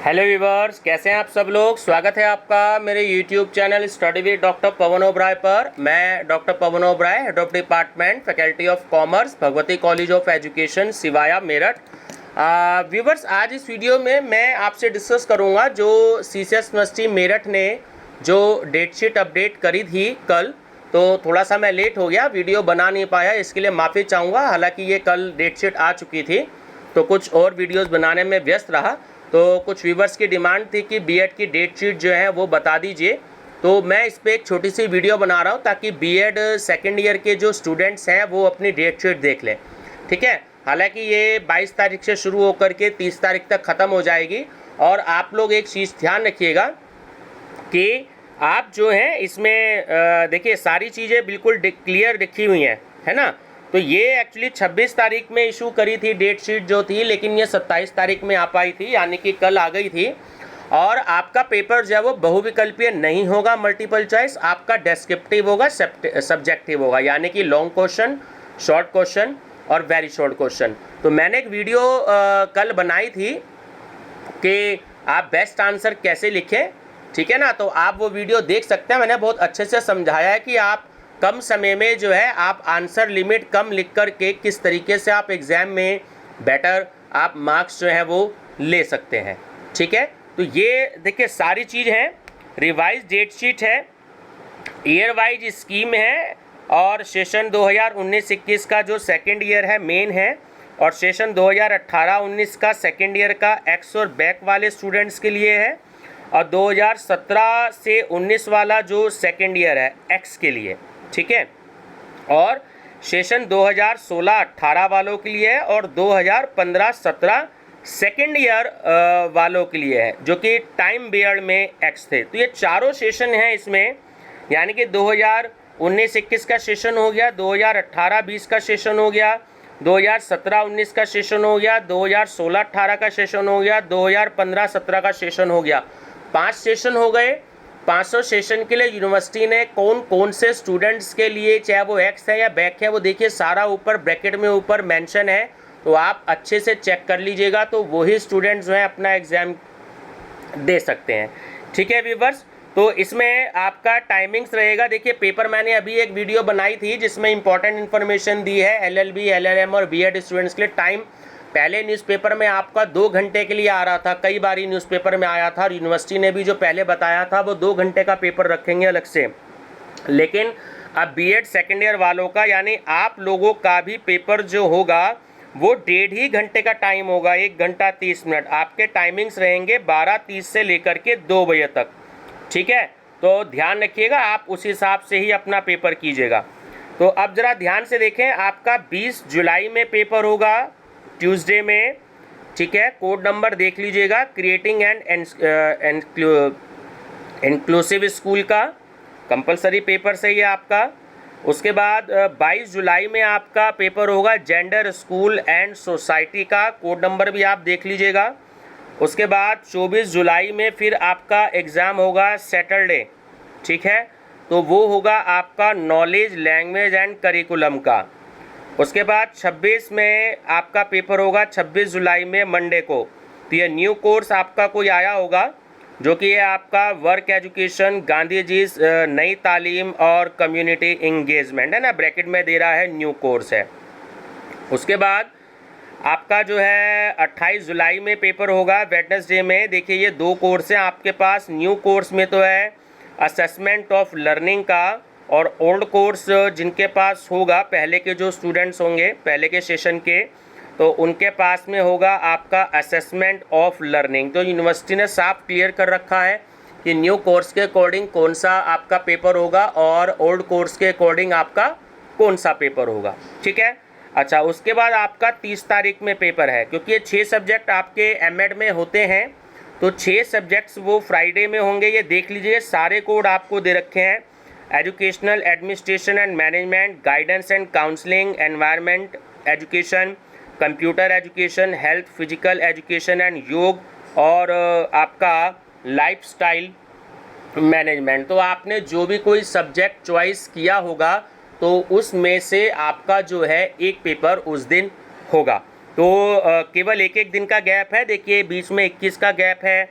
Hello viewers, कैसे हैं आप सब लोग। स्वागत है आपका मेरे YouTube channel study with doctor Pawan Oberoi पर। मैं doctor Pawan Oberoi, head of department faculty of commerce, Bhagwati college of education, Siwaya, Meerut. Viewers, आज इस वीडियो में मैं आपसे डिस्कस करूंगा जो सीसीएस यूनिवर्सिटी मेरठ ने जो डेट शीट अपडेट करी थी कल। तो थोड़ा सा मैं लेट हो गया, वीडियो बना नहीं पाया, इसके लिए माफ़ी चाहूँगा। हालांकि ये कल डेट शीट आ चुकी थी तो कुछ और वीडियोस बनाने में व्यस्त रहा। तो कुछ व्यूवर्स की डिमांड थी कि बीएड की डेट शीट जो है वो बता दीजिए, तो मैं इस पर एक छोटी सी वीडियो बना रहा हूँ ताकि बीएड सेकेंड ईयर के जो स्टूडेंट्स हैं वो अपनी डेट शीट देख लें। ठीक है, हालांकि ये 22 तारीख से शुरू होकर के 30 तारीख तक ख़त्म हो जाएगी। और आप लोग एक चीज़ ध्यान रखिएगा कि आप जो हैं इसमें देखिए सारी चीज़ें बिल्कुल क्लियर लिखी हुई हैं, है ना। तो ये एक्चुअली 26 तारीख में इशू करी थी डेट शीट जो थी, लेकिन ये 27 तारीख में आ पाई थी, यानी कि कल आ गई थी। और आपका पेपर जो है वो बहुविकल्पीय नहीं होगा, मल्टीपल चॉइस, आपका डेस्क्रिप्टिव होगा, सब्जेक्टिव होगा, यानी कि लॉन्ग क्वेश्चन, शॉर्ट क्वेश्चन और वेरी शॉर्ट क्वेश्चन। तो मैंने एक वीडियो कल बनाई थी कि आप बेस्ट आंसर कैसे लिखें, ठीक है ना। तो आप वो वीडियो देख सकते हैं, मैंने बहुत अच्छे से समझाया है कि आप कम समय में जो है आप आंसर लिमिट कम लिख कर के किस तरीके से आप एग्ज़ाम में बेटर आप मार्क्स जो है वो ले सकते हैं। ठीक है, तो ये देखिए सारी चीज़ है, रिवाइज डेट शीट है, ईयर वाइज स्कीम है, और सेशन 2019-21 का जो सेकेंड ईयर है मेन है, और सेशन 2018-19 का सेकेंड ईयर का एक्स और बैक वाले स्टूडेंट्स के लिए है, और 2017 से 19 वाला जो सेकेंड ईयर है एक्स के लिए। ठीक है, और सेशन 2016-18 वालों के लिए है, और 2015-17 सेकेंड ईयर वालों के लिए है, जो कि टाइम बेयर्ड में एक्स थे। तो ये चारों सेशन हैं इसमें, यानी कि 2019-21 का सेशन हो गया, 2018-20 का सेशन हो गया, 2017-19 का सेशन हो गया, 2016-18 का सेशन हो गया, 2015-17 का सेशन हो गया। 5 सेशन हो गए। 500 सेशन के लिए यूनिवर्सिटी ने कौन कौन से स्टूडेंट्स के लिए, चाहे वो एक्स है या बैक है, वो देखिए सारा ऊपर ब्रैकेट में ऊपर मेंशन है, तो आप अच्छे से चेक कर लीजिएगा, तो वही स्टूडेंट्स जो हैं अपना एग्ज़ाम दे सकते हैं। ठीक है व्यूवर्स, तो इसमें आपका टाइमिंग्स रहेगा। देखिए पेपर मैंने अभी एक वीडियो बनाई थी जिसमें इंपॉर्टेंट इन्फॉर्मेशन दी है एलएलबी, एलएलएम और बीएड स्टूडेंट्स के लिए। टाइम पहले न्यूज़पेपर में आपका 2 घंटे के लिए आ रहा था, कई बार न्यूज़पेपर में आया था, और यूनिवर्सिटी ने भी जो पहले बताया था वो 2 घंटे का पेपर रखेंगे अलग से। लेकिन अब बीएड सेकेंड ईयर वालों का, यानी आप लोगों का भी पेपर जो होगा वो 1.5 ही घंटे का टाइम होगा, 1 घंटा 30 मिनट। आपके टाइमिंग्स रहेंगे 12:30 से लेकर के 2 बजे तक। ठीक है, तो ध्यान रखिएगा, आप उस हिसाब से ही अपना पेपर कीजिएगा। तो अब ज़रा ध्यान से देखें, आपका 20 जुलाई में पेपर होगा, ट्यूसडे में। ठीक है, कोड नंबर देख लीजिएगा, क्रिएटिंग एंड इंक्लूसिव स्कूल का कंपलसरी पेपर से ही आपका। उसके बाद 22 जुलाई में आपका पेपर होगा जेंडर, स्कूल एंड सोसाइटी का, कोड नंबर भी आप देख लीजिएगा। उसके बाद 24 जुलाई में फिर आपका एग्ज़ाम होगा सैटरडे। ठीक है, तो वो होगा आपका नॉलेज, लैंग्वेज एंड करिकुलम का। उसके बाद 26 में आपका पेपर होगा, 26 जुलाई में मंडे को। तो ये न्यू कोर्स आपका कोई आया होगा, जो कि ये आपका वर्क एजुकेशन, गांधी जी नई तालीम और कम्युनिटी इंगेजमेंट है ना, ब्रैकेट में दे रहा है, न्यू कोर्स है। उसके बाद आपका जो है 28 जुलाई में पेपर होगा वेडनेसडे में। देखिए ये 2 कोर्स हैं आपके पास। न्यू कोर्स में तो है असेसमेंट ऑफ लर्निंग का, और ओल्ड कोर्स जिनके पास होगा, पहले के जो स्टूडेंट्स होंगे पहले के सेशन के, तो उनके पास में होगा आपका असेसमेंट ऑफ लर्निंग। तो यूनिवर्सिटी ने साफ क्लियर कर रखा है कि न्यू कोर्स के अकॉर्डिंग कौन सा आपका पेपर होगा और ओल्ड कोर्स के अकॉर्डिंग आपका कौन सा पेपर होगा। ठीक है, अच्छा उसके बाद आपका 30 तारीख में पेपर है, क्योंकि ये 6 सब्जेक्ट आपके एमएड में होते हैं, तो 6 सब्जेक्ट्स वो फ्राइडे में होंगे। ये देख लीजिए सारे कोड आपको दे रखे हैं, educational administration and management, guidance and counselling, environment education, computer education, health, physical education and योग, और आपका लाइफस्टाइल मैनेजमेंट। तो आपने जो भी कोई सब्जेक्ट चॉइस किया होगा तो उसमें से आपका जो है एक पेपर उस दिन होगा। तो केवल एक एक दिन का गैप है। देखिए बीच में 21 का गैप है,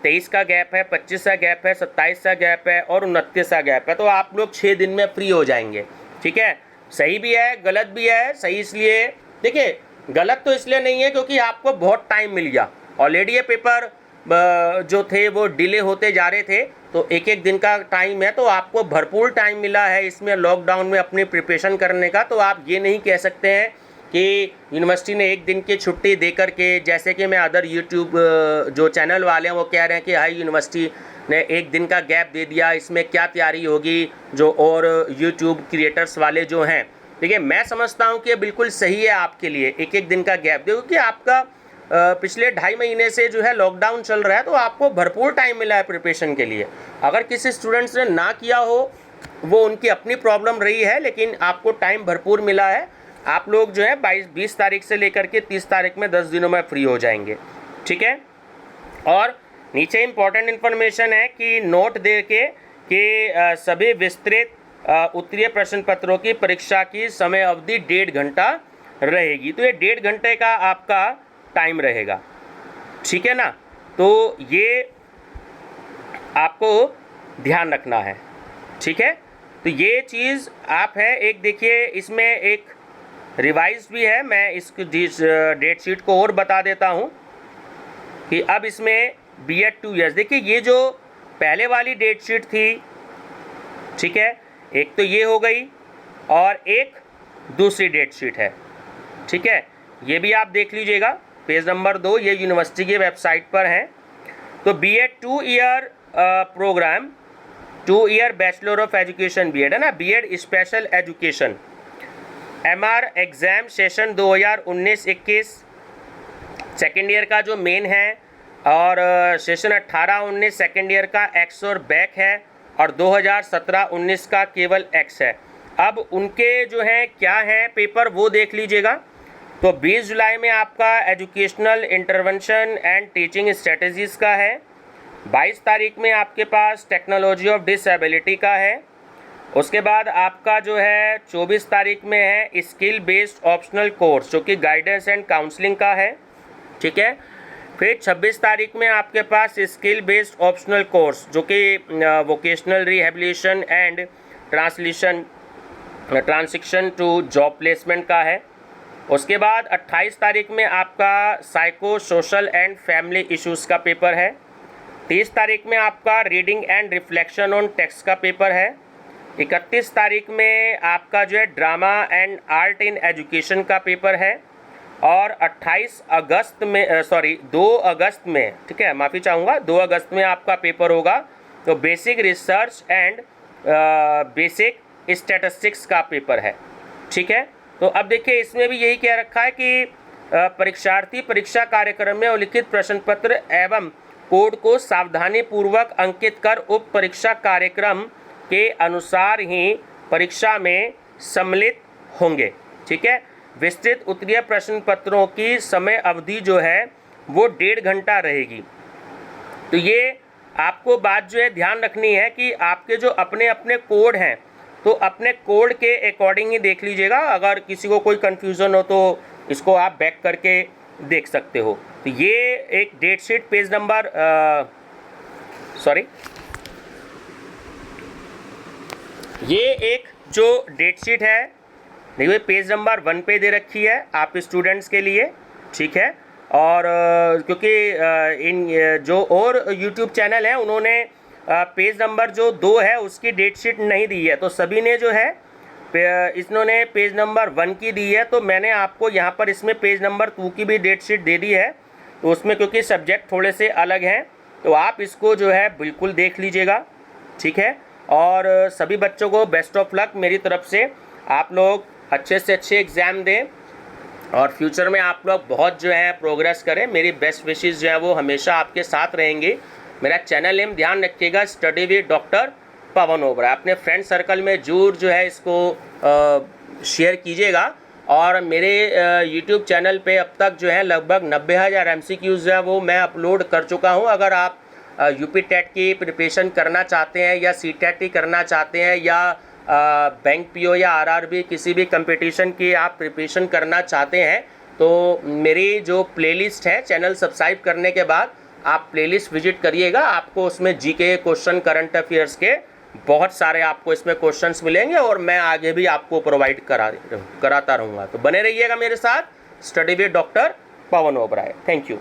23 का गैप है, 25 का गैप है, 27 का गैप है और 29 का गैप है। तो आप लोग 6 दिन में फ्री हो जाएंगे। ठीक है, सही भी है गलत भी है। सही इसलिए, देखिए गलत तो इसलिए नहीं है क्योंकि आपको बहुत टाइम मिल गया। ऑलरेडी ये पेपर जो थे वो डिले होते जा रहे थे, तो एक एक दिन का टाइम है, तो आपको भरपूर टाइम मिला है इसमें लॉकडाउन में अपनी प्रिपरेशन करने का। तो आप ये नहीं कह सकते हैं कि यूनिवर्सिटी ने एक दिन की छुट्टी दे करके, जैसे कि मैं अदर यूट्यूब जो चैनल वाले हैं वो कह रहे हैं कि हाई यूनिवर्सिटी ने एक दिन का गैप दे दिया, इसमें क्या तैयारी होगी, जो और यूट्यूब क्रिएटर्स वाले जो हैं। देखिए मैं समझता हूँ कि ये बिल्कुल सही है आपके लिए एक एक दिन का गैप, देखो कि आपका पिछले 2.5 महीने से जो है लॉकडाउन चल रहा है, तो आपको भरपूर टाइम मिला है प्रिपरेशन के लिए। अगर किसी स्टूडेंट्स ने ना किया हो वो उनकी अपनी प्रॉब्लम रही है, लेकिन आपको टाइम भरपूर मिला है। आप लोग जो है 20 तारीख से लेकर के 30 तारीख में 10 दिनों में फ्री हो जाएंगे। ठीक है, और नीचे इंपॉर्टेंट इन्फॉर्मेशन है कि नोट दे के कि सभी विस्तृत उत्तरीय प्रश्न पत्रों की परीक्षा की समय अवधि 1.5 घंटा रहेगी। तो ये 1.5 घंटे का आपका टाइम रहेगा। ठीक है ना, तो ये आपको ध्यान रखना है। ठीक है, तो ये चीज़ आप है। एक देखिए इसमें एक रिवाइज भी है, मैं इस डेट शीट को और बता देता हूँ कि अब इसमें B.Ed 2 ईयर्स, देखिए ये जो पहले वाली डेट शीट थी, ठीक है, एक तो ये हो गई और एक दूसरी डेट शीट है। ठीक है, ये भी आप देख लीजिएगा, पेज नंबर 2, ये यूनिवर्सिटी की वेबसाइट पर है। तो B.Ed 2 year program, 2 year bachelor of education B.Ed है ना, B.Ed special education, MR exam session 2019-21 second year का जो मेन है, और सेशन 18-19 सेकेंड ईयर का एक्स और बैक है, और 2017-19 का केवल एक्स है। अब उनके जो हैं क्या हैं पेपर वो देख लीजिएगा। तो 20 जुलाई में आपका educational intervention and teaching strategies का है। 22 तारीख में आपके पास टेक्नोलॉजी ऑफ डिसेबिलिटी का है। उसके बाद आपका जो है 24 तारीख में है स्किल बेस्ड ऑप्शनल कोर्स, जो कि गाइडेंस एंड काउंसलिंग का है। ठीक है, फिर 26 तारीख में आपके पास स्किल बेस्ड ऑप्शनल कोर्स, जो कि vocational rehabilitation and transition to job placement का है। उसके बाद 28 तारीख में आपका psycho social and family issues का पेपर है। 30 तारीख में आपका reading and reflection on text का पेपर है। 31 तारीख में आपका जो है drama and art in education का पेपर है। और 2 अगस्त में, ठीक है, माफ़ी चाहूँगा, 2 अगस्त में आपका पेपर होगा तो basic research and basic statistics का पेपर है। ठीक है, तो अब देखिए इसमें भी यही कह रखा है कि परीक्षार्थी परीक्षा कार्यक्रम में उल्लिखित प्रश्न पत्र एवं कोड को सावधानी पूर्वक अंकित कर उप परीक्षा कार्यक्रम के अनुसार ही परीक्षा में सम्मिलित होंगे। ठीक है, विस्तृत उत्तरीय प्रश्न पत्रों की समय अवधि जो है वो 1.5 घंटा रहेगी। तो ये आपको बात जो है ध्यान रखनी है कि आपके जो अपने अपने कोड हैं, तो अपने कोड के अकॉर्डिंग ही देख लीजिएगा। अगर किसी को कोई कन्फ्यूज़न हो तो इसको आप बैक करके देख सकते हो। तो ये एक डेट शीट पेज नंबर ये एक जो डेट शीट है देखिए पेज नंबर 1 पे दे रखी है आप स्टूडेंट्स के लिए। ठीक है, और क्योंकि इन जो और यूट्यूब चैनल हैं उन्होंने पेज नंबर जो 2 है उसकी डेट शीट नहीं दी है, तो सभी ने जो है इन्होंने पेज नंबर 1 की दी है। तो मैंने आपको यहाँ पर इसमें पेज नंबर 2 की भी डेट शीट दे दी है। तो उसमें क्योंकि सब्जेक्ट थोड़े से अलग हैं तो आप इसको जो है बिल्कुल देख लीजिएगा। ठीक है, और सभी बच्चों को बेस्ट ऑफ लक मेरी तरफ से। आप लोग अच्छे से अच्छे एग्ज़ाम दें और फ्यूचर में आप लोग बहुत जो है प्रोग्रेस करें। मेरी बेस्ट विशेज़ जो है वो हमेशा आपके साथ रहेंगी। मेरा चैनल नेम ध्यान रखिएगा, study with doctor Pawan Oberoi. अपने फ्रेंड सर्कल में जरूर जो है इसको शेयर कीजिएगा। और मेरे यूट्यूब चैनल पे अब तक जो है लगभग 90,000 MCQs जो है वो मैं अपलोड कर चुका हूँ। अगर आप यूपी टेट की प्रिपरेशन करना चाहते हैं या CTET की करना चाहते हैं या बैंक PO या RRB किसी भी कंपटीशन की आप प्रिपरेशन करना चाहते हैं तो मेरी जो प्लेलिस्ट है, चैनल सब्सक्राइब करने के बाद आप प्लेलिस्ट विजिट करिएगा, आपको उसमें जीके क्वेश्चन, करंट अफेयर्स के बहुत सारे आपको इसमें क्वेश्चंस मिलेंगे और मैं आगे भी आपको प्रोवाइड कराता रहूँगा। तो बने रहिएगा मेरे साथ, study with doctor Pawan Oberoi. Thank you.